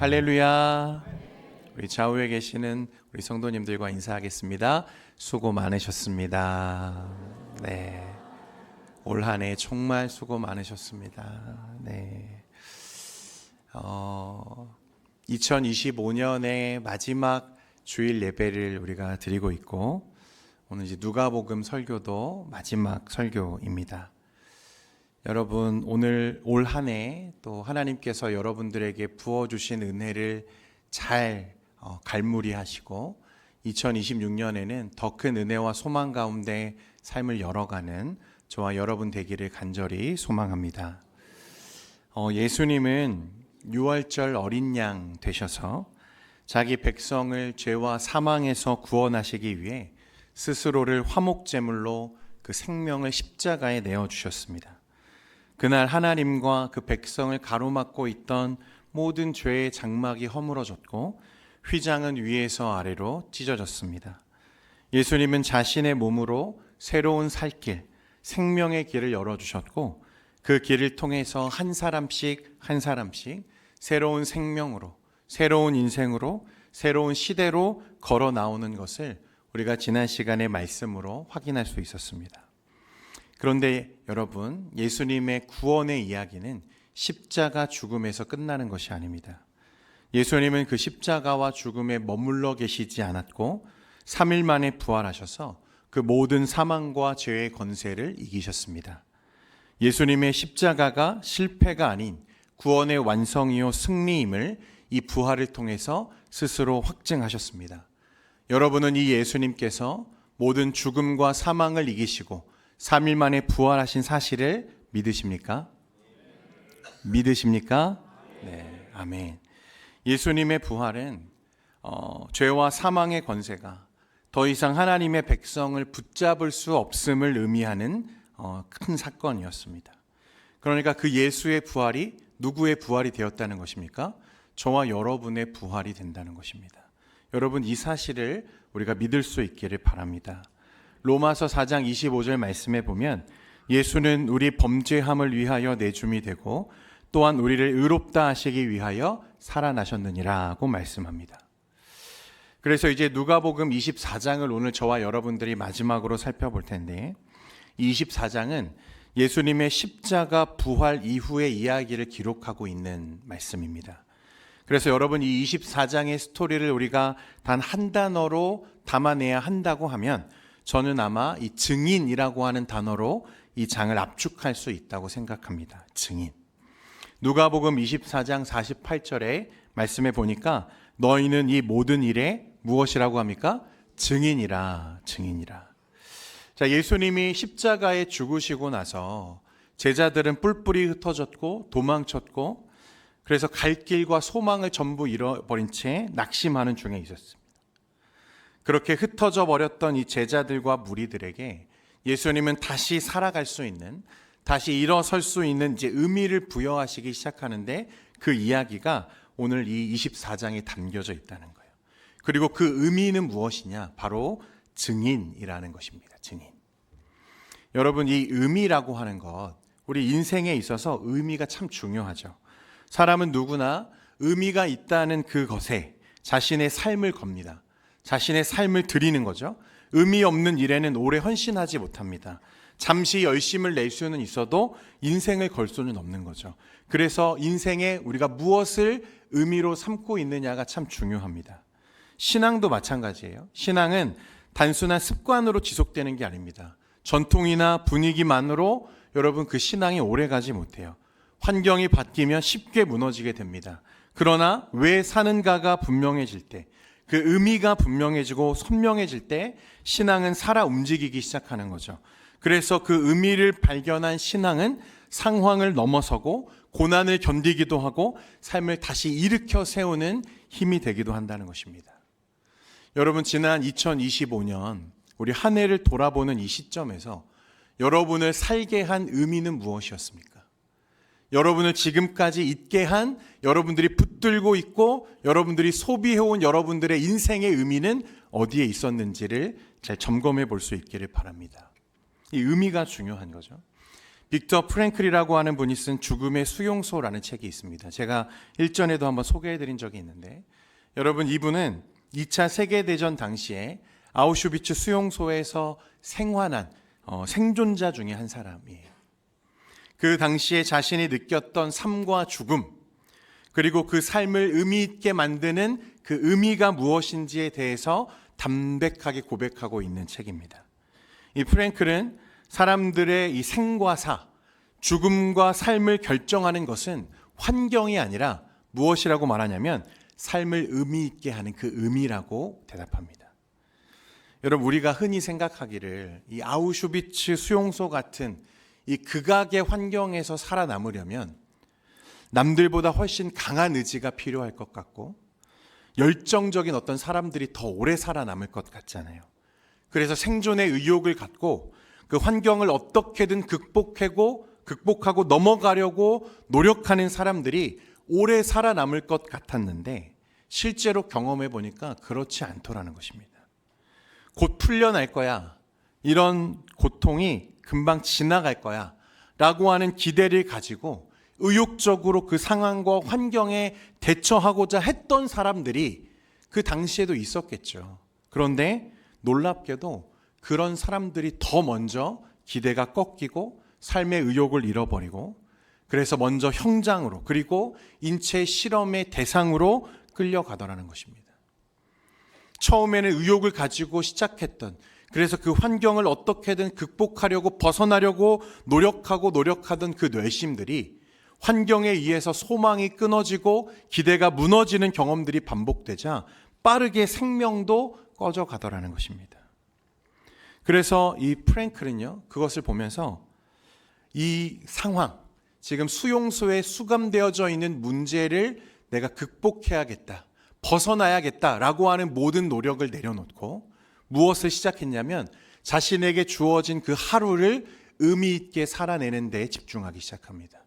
할렐루야. 우리 좌우에 계시는 우리 성도님들과 인사하겠습니다. 수고 많으셨습니다. 네. 올 한 해 정말 수고 많으셨습니다. 네. 2025년의 마지막 주일 예배를 우리가 드리고 있고, 오늘 이제 누가복음 설교도 마지막 설교입니다. 여러분, 오늘 올 한 해 또 하나님께서 여러분들에게 부어주신 은혜를 잘 갈무리하시고 2026년에는 더 큰 은혜와 소망 가운데 삶을 열어가는 저와 여러분 되기를 간절히 소망합니다. 예수님은 유월절 어린 양 되셔서 자기 백성을 죄와 사망에서 구원하시기 위해 스스로를 화목제물로 그 생명을 십자가에 내어주셨습니다. 그날 하나님과 그 백성을 가로막고 있던 모든 죄의 장막이 허물어졌고 휘장은 위에서 아래로 찢어졌습니다. 예수님은 자신의 몸으로 새로운 살길, 생명의 길을 열어주셨고 그 길을 통해서 한 사람씩 새로운 생명으로, 새로운 인생으로, 새로운 시대로 걸어 나오는 것을 우리가 지난 시간의 말씀으로 확인할 수 있었습니다. 그런데 여러분, 예수님의 구원의 이야기는 십자가 죽음에서 끝나는 것이 아닙니다. 예수님은 그 십자가와 죽음에 머물러 계시지 않았고 3일 만에 부활하셔서 그 모든 사망과 죄의 권세를 이기셨습니다. 예수님의 십자가가 실패가 아닌 구원의 완성이요 승리임을 이 부활을 통해서 스스로 확증하셨습니다. 여러분은 이 예수님께서 모든 죽음과 사망을 이기시고 3일 만에 부활하신 사실을 믿으십니까? 믿으십니까? 네, 아멘. 예수님의 부활은 죄와 사망의 권세가 더 이상 하나님의 백성을 붙잡을 수 없음을 의미하는 큰 사건이었습니다. 그러니까 그 예수의 부활이 누구의 부활이 되었다는 것입니까? 저와 여러분의 부활이 된다는 것입니다. 여러분, 이 사실을 우리가 믿을 수 있기를 바랍니다. 로마서 4장 25절 말씀에 보면 예수는 우리 범죄함을 위하여 내줌이 되고 또한 우리를 의롭다 하시기 위하여 살아나셨느니라고 말씀합니다. 그래서 이제 누가복음 24장을 오늘 저와 여러분들이 마지막으로 살펴볼 텐데, 이 24장은 예수님의 십자가 부활 이후의 이야기를 기록하고 있는 말씀입니다. 그래서 여러분, 이 24장의 스토리를 우리가 단 한 단어로 담아내야 한다고 하면 저는 아마 이 증인이라고 하는 단어로 이 장을 압축할 수 있다고 생각합니다. 증인. 누가복음 24장 48절에 말씀해 보니까 너희는 이 모든 일에 무엇이라고 합니까? 증인이라. 자, 예수님이 십자가에 죽으시고 나서 제자들은 뿔뿔이 흩어졌고 도망쳤고 그래서 갈 길과 소망을 전부 잃어버린 채 낙심하는 중에 있었습니다. 그렇게 흩어져 버렸던 이 제자들과 무리들에게 예수님은 다시 살아갈 수 있는, 다시 일어설 수 있는 이제 의미를 부여하시기 시작하는데 그 이야기가 오늘 이 24장에 담겨져 있다는 거예요. 그리고 그 의미는 무엇이냐? 바로 증인이라는 것입니다. 증인. 여러분, 이 의미라고 하는 것, 우리 인생에 있어서 의미가 참 중요하죠. 사람은 누구나 의미가 있다는 그것에 자신의 삶을 겁니다. 자신의 삶을 드리는 거죠. 의미 없는 일에는 오래 헌신하지 못합니다. 잠시 열심을 낼 수는 있어도 인생을 걸 수는 없는 거죠. 그래서 인생에 우리가 무엇을 의미로 삼고 있느냐가 참 중요합니다. 신앙도 마찬가지예요. 신앙은 단순한 습관으로 지속되는 게 아닙니다. 전통이나 분위기만으로 여러분 그 신앙이 오래 가지 못해요. 환경이 바뀌면 쉽게 무너지게 됩니다. 그러나 왜 사는가가 분명해질 때, 그 의미가 분명해지고 선명해질 때 신앙은 살아 움직이기 시작하는 거죠. 그래서 그 의미를 발견한 신앙은 상황을 넘어서고 고난을 견디기도 하고 삶을 다시 일으켜 세우는 힘이 되기도 한다는 것입니다. 여러분, 지난 2025년 우리 한 해를 돌아보는 이 시점에서 여러분을 살게 한 의미는 무엇이었습니까? 여러분을 지금까지 있게 한, 여러분들이 붙들고 있고 여러분들이 소비해온 여러분들의 인생의 의미는 어디에 있었는지를 잘 점검해 볼 수 있기를 바랍니다. 이 의미가 중요한 거죠. 빅터 프랭클이라고 하는 분이 쓴 죽음의 수용소라는 책이 있습니다. 제가 일전에도 한번 소개해드린 적이 있는데, 여러분, 이분은 2차 세계대전 당시에 아우슈비츠 수용소에서 생환한 생존자 중에 한 사람이에요. 그 당시에 자신이 느꼈던 삶과 죽음, 그리고 그 삶을 의미 있게 만드는 그 의미가 무엇인지에 대해서 담백하게 고백하고 있는 책입니다. 이 프랭클은 사람들의 이 생과 사, 죽음과 삶을 결정하는 것은 환경이 아니라 무엇이라고 말하냐면 삶을 의미 있게 하는 그 의미라고 대답합니다. 여러분, 우리가 흔히 생각하기를 이 아우슈비츠 수용소 같은 이 극악의 환경에서 살아남으려면 남들보다 훨씬 강한 의지가 필요할 것 같고 열정적인 어떤 사람들이 더 오래 살아남을 것 같잖아요. 그래서 생존의 의욕을 갖고 그 환경을 어떻게든 극복하고 넘어가려고 노력하는 사람들이 오래 살아남을 것 같았는데 실제로 경험해 보니까 그렇지 않더라는 것입니다. 곧 풀려날 거야. 이런 고통이 금방 지나갈 거야. 라고 하는 기대를 가지고 의욕적으로 그 상황과 환경에 대처하고자 했던 사람들이 그 당시에도 있었겠죠. 그런데 놀랍게도 그런 사람들이 더 먼저 기대가 꺾이고 삶의 의욕을 잃어버리고 그래서 먼저 형장으로 그리고 인체 실험의 대상으로 끌려가더라는 것입니다. 처음에는 의욕을 가지고 시작했던, 그래서 그 환경을 어떻게든 극복하려고 벗어나려고 노력하던 그 뇌심들이 환경에 의해서 소망이 끊어지고 기대가 무너지는 경험들이 반복되자 빠르게 생명도 꺼져가더라는 것입니다. 그래서 이 프랭클은요, 그것을 보면서 이 상황, 지금 수용소에 수감되어져 있는 문제를 내가 극복해야겠다, 벗어나야겠다라고 하는 모든 노력을 내려놓고 무엇을 시작했냐면 자신에게 주어진 그 하루를 의미 있게 살아내는 데 집중하기 시작합니다.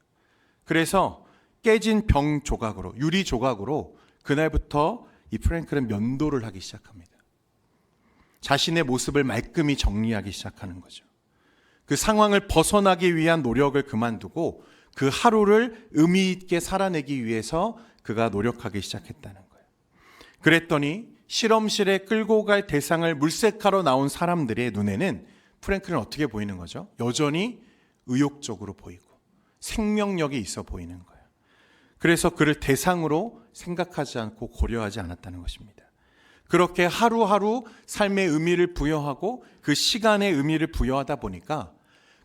그래서 깨진 병 조각으로, 유리 조각으로 그날부터 이 프랭클은 면도를 하기 시작합니다. 자신의 모습을 말끔히 정리하기 시작하는 거죠. 그 상황을 벗어나기 위한 노력을 그만두고 그 하루를 의미 있게 살아내기 위해서 그가 노력하기 시작했다는 거예요. 그랬더니 실험실에 끌고 갈 대상을 물색하러 나온 사람들의 눈에는 프랭클은 어떻게 보이는 거죠? 여전히 의욕적으로 보이고 생명력이 있어 보이는 거예요. 그래서 그를 대상으로 생각하지 않고 고려하지 않았다는 것입니다. 그렇게 하루하루 삶의 의미를 부여하고 그 시간의 의미를 부여하다 보니까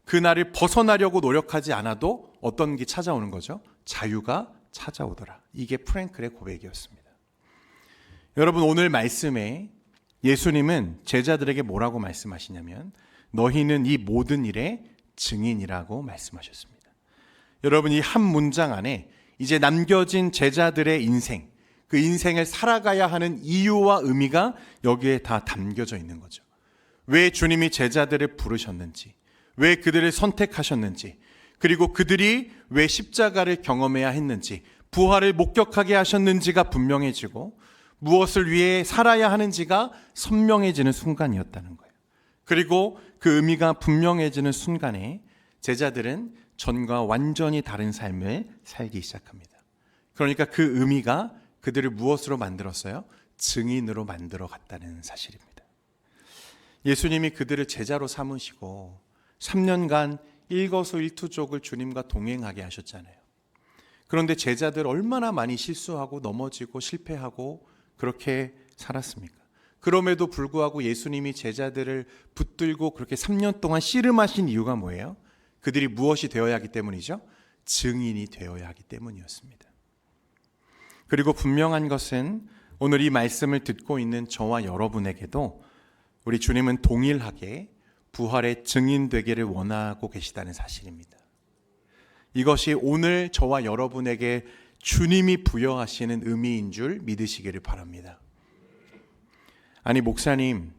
그날을 벗어나려고 노력하지 않아도 어떤 게 찾아오는 거죠? 자유가 찾아오더라. 이게 프랭클의 고백이었습니다. 여러분, 오늘 말씀에 예수님은 제자들에게 뭐라고 말씀하시냐면 너희는 이 모든 일의 증인이라고 말씀하셨습니다. 여러분, 이 한 문장 안에 이제 남겨진 제자들의 인생, 그 인생을 살아가야 하는 이유와 의미가 여기에 다 담겨져 있는 거죠. 왜 주님이 제자들을 부르셨는지, 왜 그들을 선택하셨는지, 그리고 그들이 왜 십자가를 경험해야 했는지, 부활을 목격하게 하셨는지가 분명해지고 무엇을 위해 살아야 하는지가 선명해지는 순간이었다는 거예요. 그리고 그 의미가 분명해지는 순간에 제자들은 전과 완전히 다른 삶을 살기 시작합니다. 그러니까 그 의미가 그들을 무엇으로 만들었어요? 증인으로 만들어 갔다는 사실입니다. 예수님이 그들을 제자로 삼으시고 3년간 일거수일투족을 주님과 동행하게 하셨잖아요. 그런데 제자들 얼마나 많이 실수하고 넘어지고 실패하고 그렇게 살았습니까? 그럼에도 불구하고 예수님이 제자들을 붙들고 그렇게 3년 동안 씨름하신 이유가 뭐예요? 그들이 무엇이 되어야 하기 때문이죠? 증인이 되어야 하기 때문이었습니다. 그리고 분명한 것은 오늘 이 말씀을 듣고 있는 저와 여러분에게도 우리 주님은 동일하게 부활의 증인 되기를 원하고 계시다는 사실입니다. 이것이 오늘 저와 여러분에게 주님이 부여하시는 의미인 줄 믿으시기를 바랍니다. 아니, 목사님,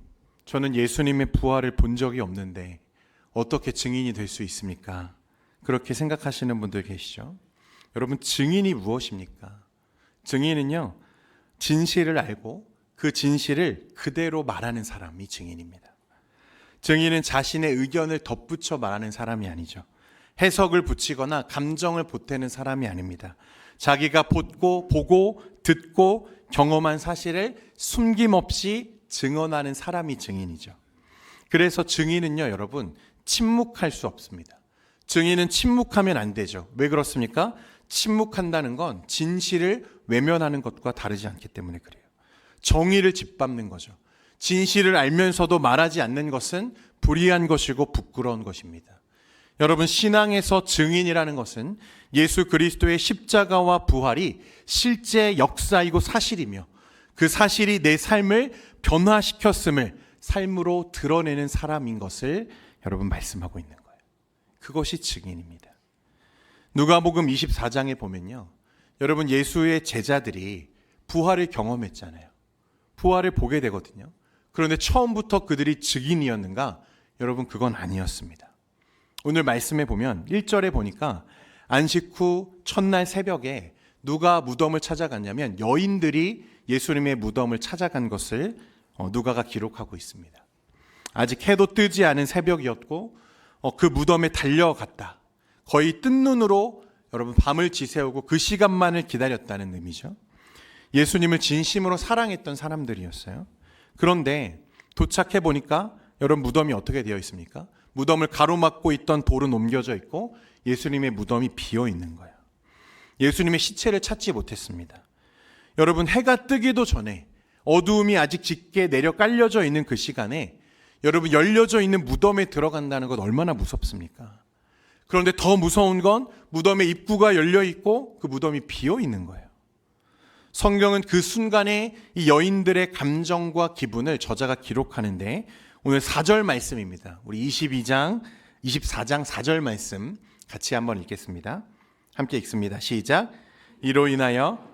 저는 예수님의 부활을 본 적이 없는데 어떻게 증인이 될 수 있습니까? 그렇게 생각하시는 분들 계시죠? 여러분, 증인이 무엇입니까? 증인은요, 진실을 알고 그 진실을 그대로 말하는 사람이 증인입니다. 증인은 자신의 의견을 덧붙여 말하는 사람이 아니죠. 해석을 붙이거나 감정을 보태는 사람이 아닙니다. 자기가 보고 듣고 경험한 사실을 숨김없이 증언하는 사람이 증인이죠. 그래서 증인은요, 여러분, 침묵할 수 없습니다. 증인은 침묵하면 안 되죠. 왜 그렇습니까? 침묵한다는 건 진실을 외면하는 것과 다르지 않기 때문에 그래요. 정의를 짓밟는 거죠. 진실을 알면서도 말하지 않는 것은 불의한 것이고 부끄러운 것입니다. 여러분, 신앙에서 증인이라는 것은 예수 그리스도의 십자가와 부활이 실제 역사이고 사실이며 그 사실이 내 삶을 변화시켰음을 삶으로 드러내는 사람인 것을 여러분 말씀하고 있는 거예요. 그것이 증인입니다. 누가복음 24장에 보면요, 여러분, 예수의 제자들이 부활을 경험했잖아요. 부활을 보게 되거든요. 그런데 처음부터 그들이 증인이었는가? 여러분, 그건 아니었습니다. 오늘 말씀에 보면 1절에 보니까 안식 후 첫날 새벽에 누가 무덤을 찾아갔냐면 여인들이 예수님의 무덤을 찾아간 것을 누가가 기록하고 있습니다. 아직 해도 뜨지 않은 새벽이었고 그 무덤에 달려갔다. 거의 뜬 눈으로 여러분 밤을 지새우고 그 시간만을 기다렸다는 의미죠. 예수님을 진심으로 사랑했던 사람들이었어요. 그런데 도착해 보니까 여러분, 무덤이 어떻게 되어 있습니까? 무덤을 가로막고 있던 돌은 옮겨져 있고 예수님의 무덤이 비어 있는 거예요. 예수님의 시체를 찾지 못했습니다. 여러분, 해가 뜨기도 전에 어두움이 아직 짙게 내려 깔려져 있는 그 시간에 여러분, 열려져 있는 무덤에 들어간다는 것 얼마나 무섭습니까? 그런데 더 무서운 건 무덤의 입구가 열려 있고 그 무덤이 비어 있는 거예요. 성경은 그 순간에 이 여인들의 감정과 기분을 저자가 기록하는데 오늘 4절 말씀입니다. 우리 24장 4절 말씀 같이 한번 읽겠습니다. 함께 읽습니다. 시작. 이로 인하여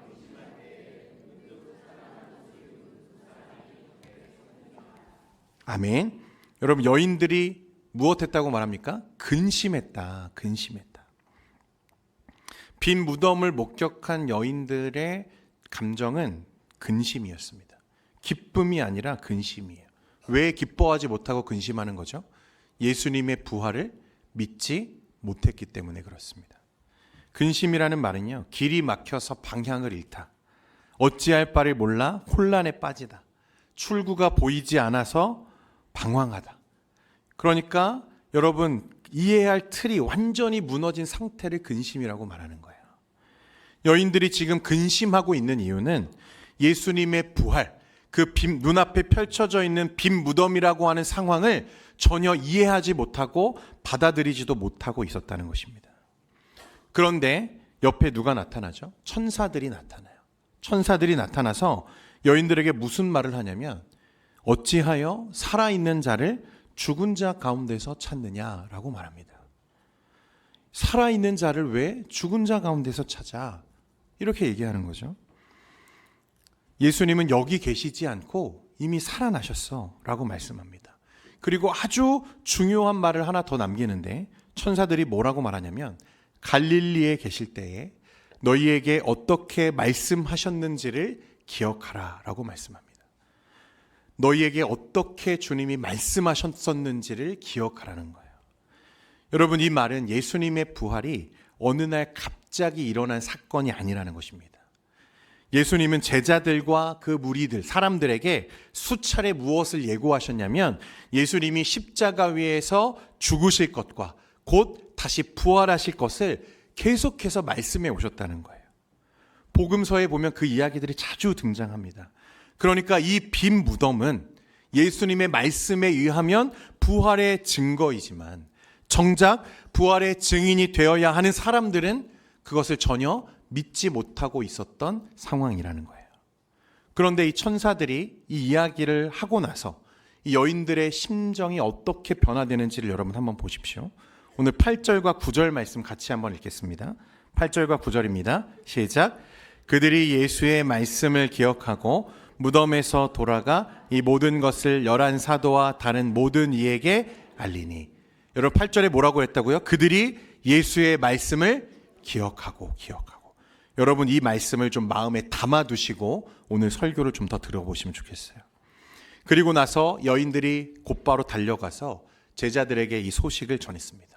아멘. 여러분, 여인들이 무엇했다고 말합니까? 근심했다. 빈 무덤을 목격한 여인들의 감정은 근심이었습니다. 기쁨이 아니라 근심이에요. 왜 기뻐하지 못하고 근심하는 거죠? 예수님의 부활을 믿지 못했기 때문에 그렇습니다. 근심이라는 말은요, 길이 막혀서 방향을 잃다, 어찌할 바를 몰라 혼란에 빠지다, 출구가 보이지 않아서 방황하다. 그러니까 여러분, 이해할 틀이 완전히 무너진 상태를 근심이라고 말하는 거예요. 여인들이 지금 근심하고 있는 이유는 예수님의 부활, 그 눈앞에 펼쳐져 있는 빈 무덤이라고 하는 상황을 전혀 이해하지 못하고 받아들이지도 못하고 있었다는 것입니다. 그런데 옆에 누가 나타나죠? 천사들이 나타나요. 천사들이 나타나서 여인들에게 무슨 말을 하냐면 어찌하여 살아있는 자를 죽은 자 가운데서 찾느냐라고 말합니다. 살아있는 자를 왜 죽은 자 가운데서 찾아? 이렇게 얘기하는 거죠. 예수님은 여기 계시지 않고 이미 살아나셨어 라고 말씀합니다. 그리고 아주 중요한 말을 하나 더 남기는데 천사들이 뭐라고 말하냐면 갈릴리에 계실 때에 너희에게 어떻게 말씀하셨는지를 기억하라 라고 말씀합니다. 너희에게 어떻게 주님이 말씀하셨었는지를 기억하라는 거예요. 여러분, 이 말은 예수님의 부활이 어느 날 갑자기 일어난 사건이 아니라는 것입니다. 예수님은 제자들과 그 무리들, 사람들에게 수차례 무엇을 예고하셨냐면 예수님이 십자가 위에서 죽으실 것과 곧 다시 부활하실 것을 계속해서 말씀해 오셨다는 거예요. 복음서에 보면 그 이야기들이 자주 등장합니다. 그러니까 이 빈 무덤은 예수님의 말씀에 의하면 부활의 증거이지만 정작 부활의 증인이 되어야 하는 사람들은 그것을 전혀 믿지 못하고 있었던 상황이라는 거예요. 그런데 이 천사들이 이 이야기를 하고 나서 이 여인들의 심정이 어떻게 변화되는지를 여러분 한번 보십시오. 오늘 8절과 9절 말씀 같이 한번 읽겠습니다. 8절과 9절입니다. 시작. 그들이 예수의 말씀을 기억하고 무덤에서 돌아가 이 모든 것을 11사도와 다른 모든 이에게 알리니. 여러분 8절에 뭐라고 했다고요? 그들이 예수의 말씀을 기억하고. 여러분 이 말씀을 좀 마음에 담아두시고 오늘 설교를 좀 더 들어보시면 좋겠어요. 그리고 나서 여인들이 곧바로 달려가서 제자들에게 이 소식을 전했습니다.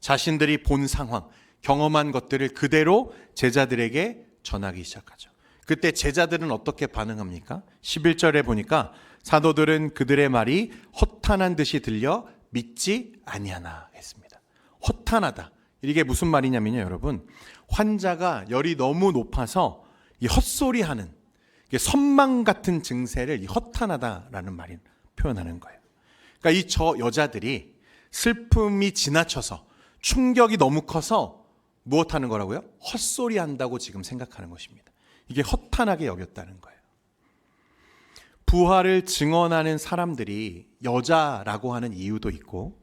자신들이 본 상황, 경험한 것들을 그대로 제자들에게 전하기 시작하죠. 그때 제자들은 어떻게 반응합니까? 11절에 보니까 사도들은 그들의 말이 허탄한 듯이 들려 믿지 아니하나 했습니다. 허탄하다. 이게 무슨 말이냐면요, 여러분. 환자가 열이 너무 높아서 이 헛소리하는 선망 같은 증세를 이 허탄하다라는 말이 표현하는 거예요. 그러니까 이 여자들이 슬픔이 지나쳐서 충격이 너무 커서 무엇하는 거라고요? 헛소리 한다고 지금 생각하는 것입니다. 이게 허탄하게 여겼다는 거예요. 부활을 증언하는 사람들이 여자라고 하는 이유도 있고,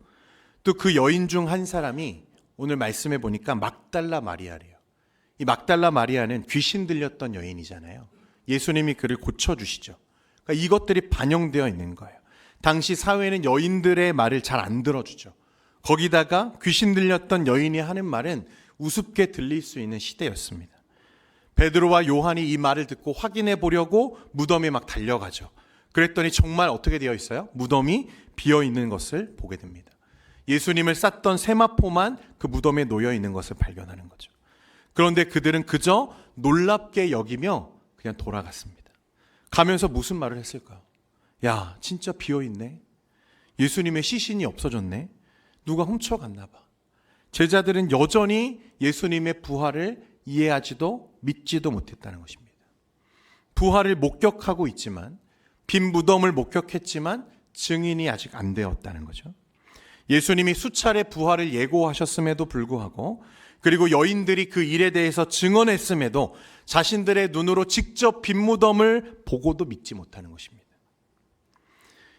또 그 여인 중 한 사람이 오늘 말씀해 보니까 막달라 마리아래요. 이 막달라 마리아는 귀신 들렸던 여인이잖아요. 예수님이 그를 고쳐주시죠. 그러니까 이것들이 반영되어 있는 거예요. 당시 사회는 여인들의 말을 잘 안 들어주죠. 거기다가 귀신 들렸던 여인이 하는 말은 우습게 들릴 수 있는 시대였습니다. 베드로와 요한이 이 말을 듣고 확인해 보려고 무덤에 막 달려가죠. 그랬더니 정말 어떻게 되어 있어요? 무덤이 비어 있는 것을 보게 됩니다. 예수님을 쌌던 세마포만 그 무덤에 놓여 있는 것을 발견하는 거죠. 그런데 그들은 그저 놀랍게 여기며 그냥 돌아갔습니다. 가면서 무슨 말을 했을까요? 야, 진짜 비어 있네. 예수님의 시신이 없어졌네. 누가 훔쳐갔나 봐. 제자들은 여전히 예수님의 부활을 이해하지도 믿지도 못했다는 것입니다. 부활을 목격하고 있지만, 빈 무덤을 목격했지만 증인이 아직 안 되었다는 거죠. 예수님이 수차례 부활을 예고하셨음에도 불구하고, 그리고 여인들이 그 일에 대해서 증언했음에도 자신들의 눈으로 직접 빈 무덤을 보고도 믿지 못하는 것입니다.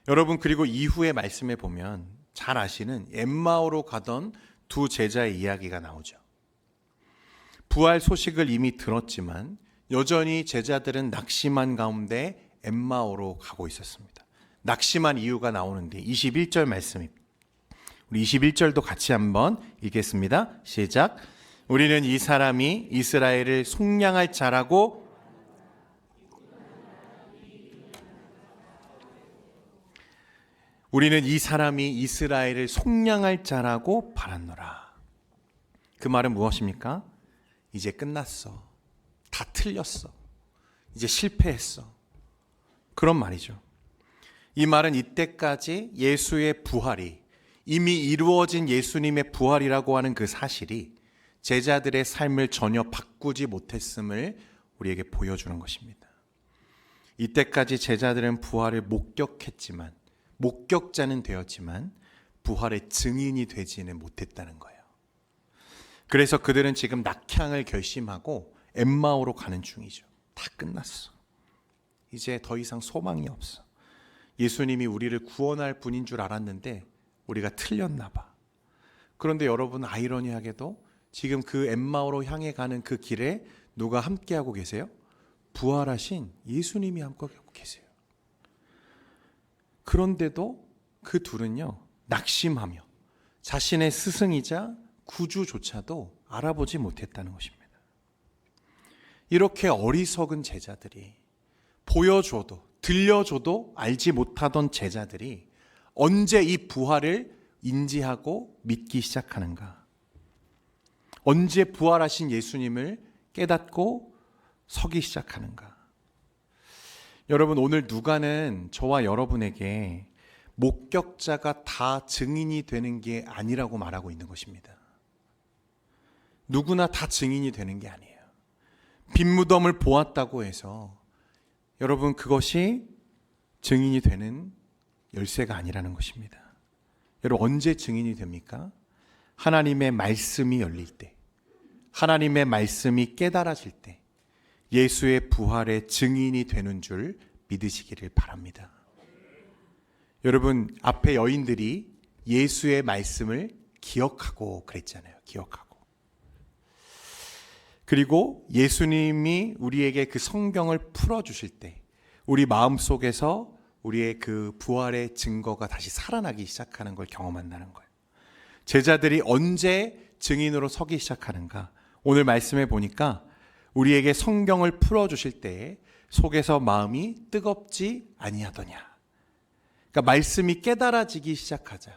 여러분, 그리고 이후의 말씀에 보면 잘 아시는 엠마오로 가던 두 제자의 이야기가 나오죠. 부활 소식을 이미 들었지만 여전히 제자들은 낙심한 가운데 엠마오로 가고 있었습니다. 낙심한 이유가 나오는데 21절 말씀입니다. 우리 21절도 같이 한번 읽겠습니다. 시작. 우리는 이 사람이 이스라엘을 속량할 자라고 바랐노라. 그 말은 무엇입니까? 이제 끝났어. 다 틀렸어. 이제 실패했어. 그런 말이죠. 이 말은 이때까지 예수의 부활이 이미 이루어진 예수님의 부활이라고 하는 그 사실이 제자들의 삶을 전혀 바꾸지 못했음을 우리에게 보여주는 것입니다. 이때까지 제자들은 부활을 목격했지만, 목격자는 되었지만 부활의 증인이 되지는 못했다는 거예요. 그래서 그들은 지금 낙향을 결심하고 엠마오로 가는 중이죠. 다 끝났어. 이제 더 이상 소망이 없어. 예수님이 우리를 구원할 분인 줄 알았는데 우리가 틀렸나 봐. 그런데 여러분, 아이러니하게도 지금 그 엠마오로 향해 가는 그 길에 누가 함께하고 계세요? 부활하신 예수님이 함께하고 계세요. 그런데도 그 둘은요, 낙심하며 자신의 스승이자 구주조차도 알아보지 못했다는 것입니다. 이렇게 어리석은 제자들이, 보여줘도 들려줘도 알지 못하던 제자들이 언제 이 부활을 인지하고 믿기 시작하는가? 언제 부활하신 예수님을 깨닫고 서기 시작하는가? 여러분, 오늘 누가는 저와 여러분에게 목격자가 다 증인이 되는 게 아니라고 말하고 있는 것입니다. 누구나 다 증인이 되는 게 아니에요. 빈 무덤을 보았다고 해서 여러분, 그것이 증인이 되는 열쇠가 아니라는 것입니다. 여러분, 언제 증인이 됩니까? 하나님의 말씀이 열릴 때, 하나님의 말씀이 깨달아질 때 예수의 부활의 증인이 되는 줄 믿으시기를 바랍니다. 여러분, 앞에 여인들이 예수의 말씀을 기억하고 그랬잖아요. 기억하고. 그리고 예수님이 우리에게 그 성경을 풀어주실 때 우리 마음속에서 우리의 그 부활의 증거가 다시 살아나기 시작하는 걸 경험한다는 거예요. 제자들이 언제 증인으로 서기 시작하는가? 오늘 말씀해 보니까 우리에게 성경을 풀어주실 때에 속에서 마음이 뜨겁지 아니하더냐. 그러니까 말씀이 깨달아지기 시작하자,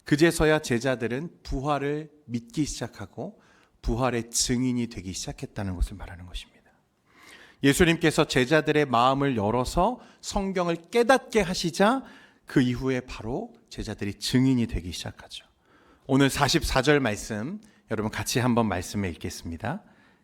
그제서야 제자들은 부활을 믿기 시작하고 부활의 증인이 되기 시작했다는 것을 말하는 것입니다. 예수님께서 제자들의 마음을 열어서 성경을 깨닫게 하시자 그 이후에 바로 제자들이 증인이 되기 시작하죠. 오늘 44절 말씀 여러분 같이 한번 말씀을 읽겠습니다.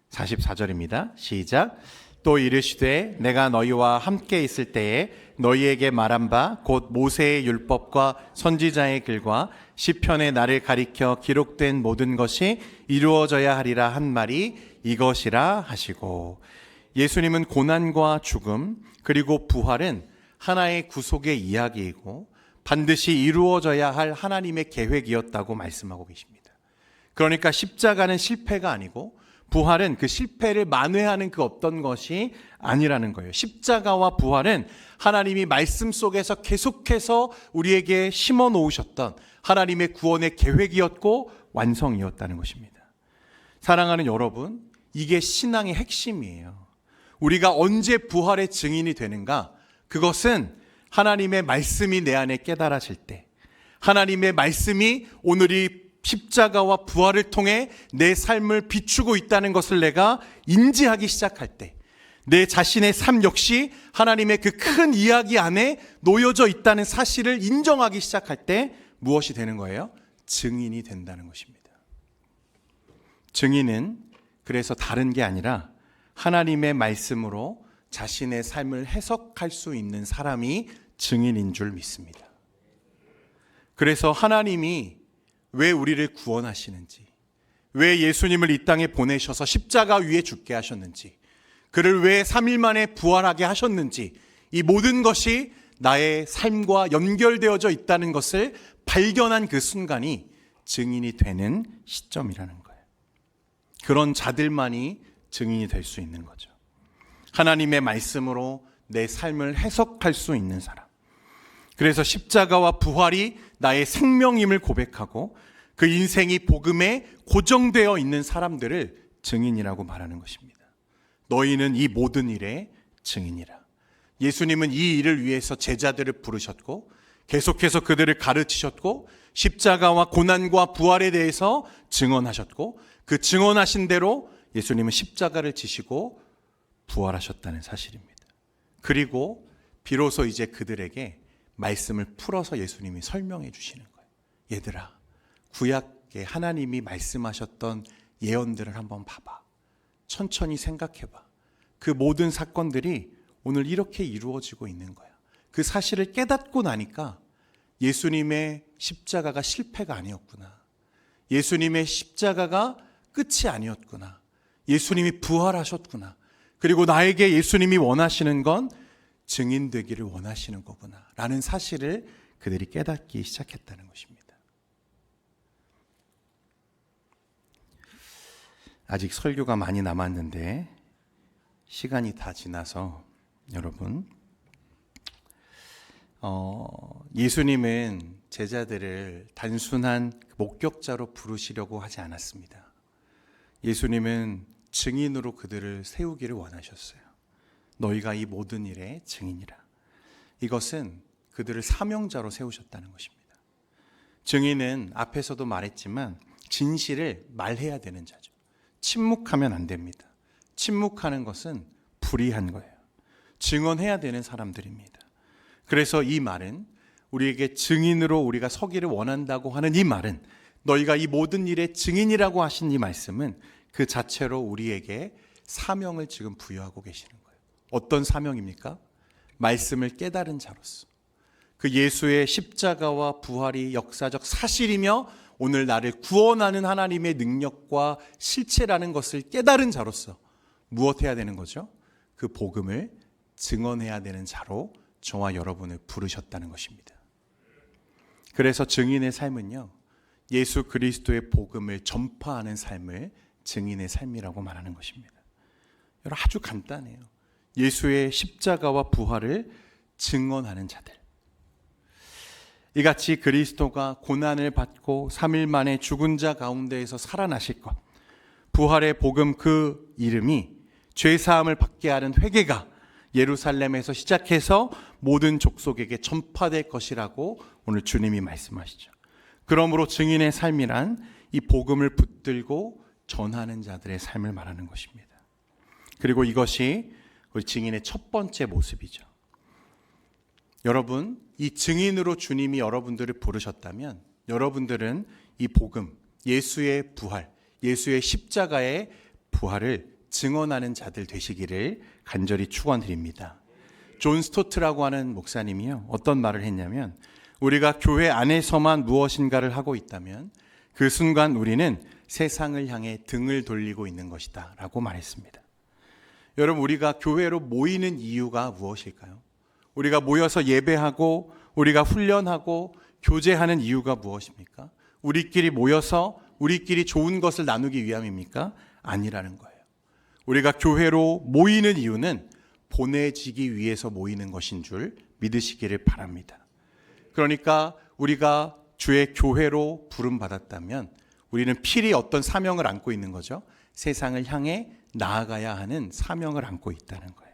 44절입니다. 시작. 또 이르시되 내가 너희와 함께 있을 때에 너희에게 말한 바 곧 모세의 율법과 선지자의 글과 시편의 나를 가리켜 기록된 모든 것이 이루어져야 하리라 한 말이 이것이라 하시고, 예수님은 고난과 죽음 그리고 부활은 하나의 구속의 이야기이고 반드시 이루어져야 할 하나님의 계획이었다고 말씀하고 계십니다. 그러니까 십자가는 실패가 아니고 부활은 그 실패를 만회하는 그 어떤 것이 아니라는 거예요. 십자가와 부활은 하나님이 말씀 속에서 계속해서 우리에게 심어 놓으셨던 하나님의 구원의 계획이었고 완성이었다는 것입니다. 사랑하는 여러분, 이게 신앙의 핵심이에요. 우리가 언제 부활의 증인이 되는가? 그것은 하나님의 말씀이 내 안에 깨달아질 때, 하나님의 말씀이 오늘이 십자가와 부활을 통해 내 삶을 비추고 있다는 것을 내가 인지하기 시작할 때, 내 자신의 삶 역시 하나님의 그 큰 이야기 안에 놓여져 있다는 사실을 인정하기 시작할 때 무엇이 되는 거예요? 증인이 된다는 것입니다. 증인은 그래서 다른 게 아니라 하나님의 말씀으로 자신의 삶을 해석할 수 있는 사람이 증인인 줄 믿습니다. 그래서 하나님이 왜 우리를 구원하시는지, 왜 예수님을 이 땅에 보내셔서 십자가 위에 죽게 하셨는지, 그를 왜 3일 만에 부활하게 하셨는지, 이 모든 것이 나의 삶과 연결되어져 있다는 것을 발견한 그 순간이 증인이 되는 시점이라는 거예요. 그런 자들만이 증인이 될 수 있는 거죠. 하나님의 말씀으로 내 삶을 해석할 수 있는 사람. 그래서 십자가와 부활이 나의 생명임을 고백하고 그 인생이 복음에 고정되어 있는 사람들을 증인이라고 말하는 것입니다. 너희는 이 모든 일의 증인이라. 예수님은 이 일을 위해서 제자들을 부르셨고 계속해서 그들을 가르치셨고 십자가와 고난과 부활에 대해서 증언하셨고 그 증언하신 대로 예수님은 십자가를 지시고 부활하셨다는 사실입니다. 그리고 비로소 이제 그들에게 말씀을 풀어서 예수님이 설명해 주시는 거예요. 얘들아, 구약에 하나님이 말씀하셨던 예언들을 한번 봐봐. 천천히 생각해봐. 그 모든 사건들이 오늘 이렇게 이루어지고 있는 거야. 그 사실을 깨닫고 나니까 예수님의 십자가가 실패가 아니었구나. 예수님의 십자가가 끝이 아니었구나. 예수님이 부활하셨구나. 그리고 나에게 예수님이 원하시는 건 증인되기를 원하시는 거구나 라는 사실을 그들이 깨닫기 시작했다는 것입니다. 아직 설교가 많이 남았는데 시간이 다 지나서 여러분, 예수님은 제자들을 단순한 목격자로 부르시려고 하지 않았습니다. 예수님은 증인으로 그들을 세우기를 원하셨어요. 너희가 이 모든 일의 증인이라. 이것은 그들을 사명자로 세우셨다는 것입니다. 증인은 앞에서도 말했지만 진실을 말해야 되는 자죠. 침묵하면 안 됩니다. 침묵하는 것은 불의한 거예요. 증언해야 되는 사람들입니다. 그래서 이 말은, 우리에게 증인으로 우리가 서기를 원한다고 하는 이 말은, 너희가 이 모든 일의 증인이라고 하신 이 말씀은 그 자체로 우리에게 사명을 지금 부여하고 계시는 거예요. 어떤 사명입니까? 말씀을 깨달은 자로서, 그 예수의 십자가와 부활이 역사적 사실이며 오늘 나를 구원하는 하나님의 능력과 실체라는 것을 깨달은 자로서 무엇해야 되는 거죠? 그 복음을 증언해야 되는 자로 저와 여러분을 부르셨다는 것입니다. 그래서 증인의 삶은요, 예수 그리스도의 복음을 전파하는 삶을 증인의 삶이라고 말하는 것입니다. 여러분, 아주 간단해요. 예수의 십자가와 부활을 증언하는 자들. 이같이 그리스도가 고난을 받고 3일 만에 죽은 자 가운데에서 살아나실 것, 부활의 복음 그 이름이 죄사함을 받게 하는 회개가 예루살렘에서 시작해서 모든 족속에게 전파될 것이라고 오늘 주님이 말씀하시죠. 그러므로 증인의 삶이란 이 복음을 붙들고 전하는 자들의 삶을 말하는 것입니다. 그리고 이것이 우리 증인의 첫 번째 모습이죠. 여러분, 이 증인으로 주님이 여러분들을 부르셨다면 여러분들은 이 복음, 예수의 부활, 예수의 십자가의 부활을 증언하는 자들 되시기를 간절히 축원드립니다. 존 스토트라고 하는 목사님이요, 어떤 말을 했냐면, 우리가 교회 안에서만 무엇인가를 하고 있다면 그 순간 우리는 세상을 향해 등을 돌리고 있는 것이다 라고 말했습니다. 여러분, 우리가 교회로 모이는 이유가 무엇일까요? 우리가 모여서 예배하고 우리가 훈련하고 교제하는 이유가 무엇입니까? 우리끼리 모여서 우리끼리 좋은 것을 나누기 위함입니까? 아니라는 거예요. 우리가 교회로 모이는 이유는 보내지기 위해서 모이는 것인 줄 믿으시기를 바랍니다. 그러니까 우리가 주의 교회로 부름받았다면 우리는 필히 어떤 사명을 안고 있는 거죠. 세상을 향해 나아가야 하는 사명을 안고 있다는 거예요.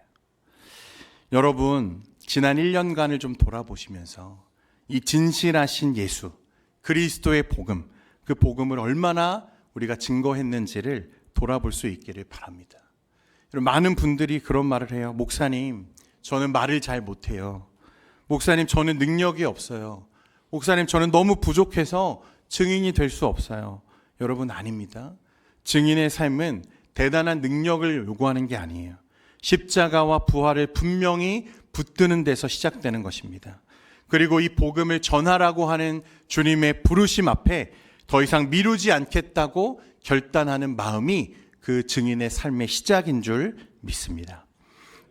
여러분, 지난 1년간을 좀 돌아보시면서 이 진실하신 예수, 그리스도의 복음, 그 복음을 얼마나 우리가 증거했는지를 돌아볼 수 있기를 바랍니다. 많은 분들이 그런 말을 해요. 목사님, 저는 말을 잘 못해요. 목사님, 저는 능력이 없어요. 목사님, 저는 너무 부족해서 증인이 될 수 없어요. 여러분, 아닙니다. 증인의 삶은 대단한 능력을 요구하는 게 아니에요. 십자가와 부활을 분명히 붙드는 데서 시작되는 것입니다. 그리고 이 복음을 전하라고 하는 주님의 부르심 앞에 더 이상 미루지 않겠다고 결단하는 마음이 그 증인의 삶의 시작인 줄 믿습니다.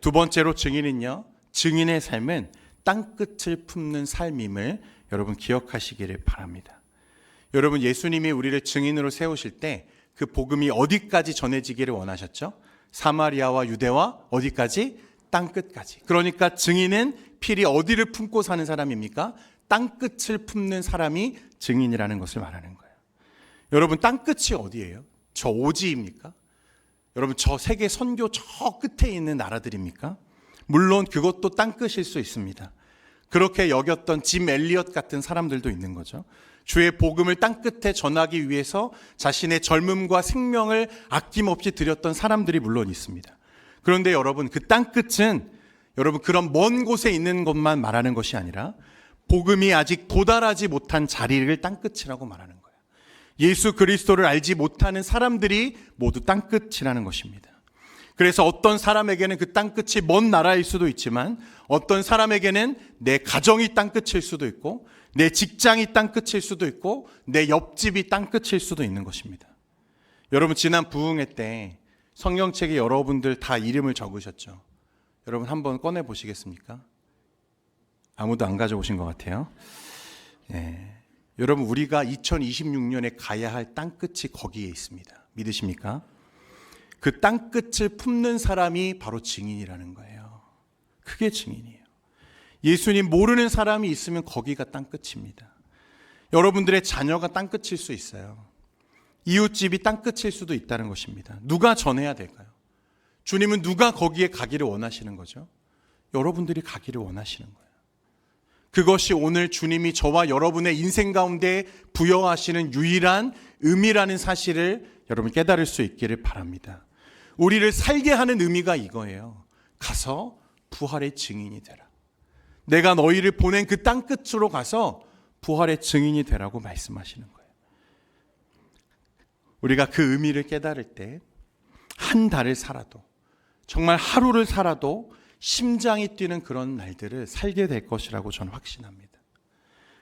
두 번째로 증인은요, 증인의 삶은 땅끝을 품는 삶임을 여러분 기억하시기를 바랍니다. 여러분, 예수님이 우리를 증인으로 세우실 때 그 복음이 어디까지 전해지기를 원하셨죠? 사마리아와 유대와 어디까지? 땅끝까지. 그러니까 증인은 필히 어디를 품고 사는 사람입니까? 땅끝을 품는 사람이 증인이라는 것을 말하는 거예요. 여러분, 땅끝이 어디예요? 저 오지입니까? 여러분, 저 세계 선교 저 끝에 있는 나라들입니까? 물론 그것도 땅끝일 수 있습니다. 그렇게 여겼던 짐 엘리엇 같은 사람들도 있는 거죠. 주의 복음을 땅끝에 전하기 위해서 자신의 젊음과 생명을 아낌없이 드렸던 사람들이 물론 있습니다. 그런데 여러분, 그 땅끝은 여러분 그런 먼 곳에 있는 것만 말하는 것이 아니라 복음이 아직 도달하지 못한 자리를 땅끝이라고 말하는 거예요. 예수 그리스도를 알지 못하는 사람들이 모두 땅끝이라는 것입니다. 그래서 어떤 사람에게는 그 땅끝이 먼 나라일 수도 있지만 어떤 사람에게는 내 가정이 땅끝일 수도 있고 내 직장이 땅끝일 수도 있고 내 옆집이 땅끝일 수도 있는 것입니다. 여러분, 지난 부흥회 때 성경책에 여러분들 다 이름을 적으셨죠? 여러분 한번 꺼내 보시겠습니까? 아무도 안 가져오신 것 같아요. 여러분, 우리가 2026년에 가야 할 땅끝이 거기에 있습니다. 믿으십니까? 그 땅끝을 품는 사람이 바로 증인이라는 거예요. 그게 증인이에요. 예수님 모르는 사람이 있으면 거기가 땅끝입니다. 여러분들의 자녀가 땅끝일 수 있어요. 이웃집이 땅끝일 수도 있다는 것입니다. 누가 전해야 될까요? 주님은 누가 거기에 가기를 원하시는 거죠? 여러분들이 가기를 원하시는 거예요. 그것이 오늘 주님이 저와 여러분의 인생 가운데 부여하시는 유일한 의미라는 사실을 여러분 깨달을 수 있기를 바랍니다. 우리를 살게 하는 의미가 이거예요. 가서 부활의 증인이 되라. 내가 너희를 보낸 그 땅끝으로 가서 부활의 증인이 되라고 말씀하시는 거예요. 우리가 그 의미를 깨달을 때 한 달을 살아도, 정말 하루를 살아도 심장이 뛰는 그런 날들을 살게 될 것이라고 저는 확신합니다.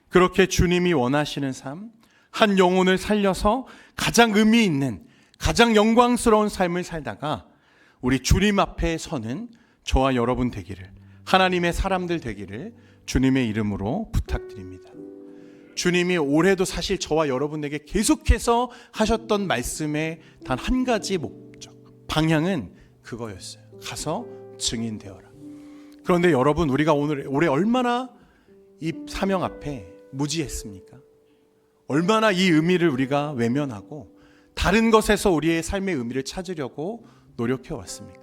그렇게 주님이 원하시는 삶, 한 영혼을 살려서 가장 의미 있는, 가장 영광스러운 삶을 살다가 우리 주님 앞에 서는 저와 여러분 되기를, 하나님의 사람들 되기를 주님의 이름으로 부탁드립니다. 주님이 올해도 사실 저와 여러분에게 계속해서 하셨던 말씀의 단 한 가지 목적, 방향은 그거였어요. 가서 증인되어라. 그런데 여러분, 우리가 올해 얼마나 이 사명 앞에 무지했습니까? 얼마나 이 의미를 우리가 외면하고 다른 것에서 우리의 삶의 의미를 찾으려고 노력해 왔습니까?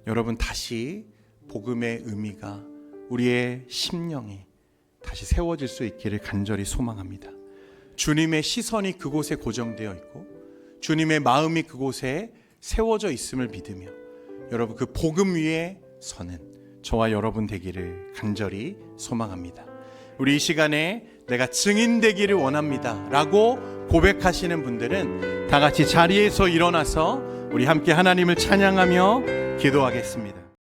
여러분, 다시 복음의 의미가 우리의 심령이 다시 세워질 수 있기를 간절히 소망합니다. 주님의 시선이 그곳에 고정되어 있고 주님의 마음이 그곳에 세워져 있음을 믿으며 여러분 그 복음 위에 서는 저와 여러분 되기를 간절히 소망합니다. 우리 이 시간에 내가 증인 되기를 원합니다 라고 고백하시는 분들은 다 같이 자리에서 일어나서 우리 함께 하나님을 찬양하며 기도하겠습니다.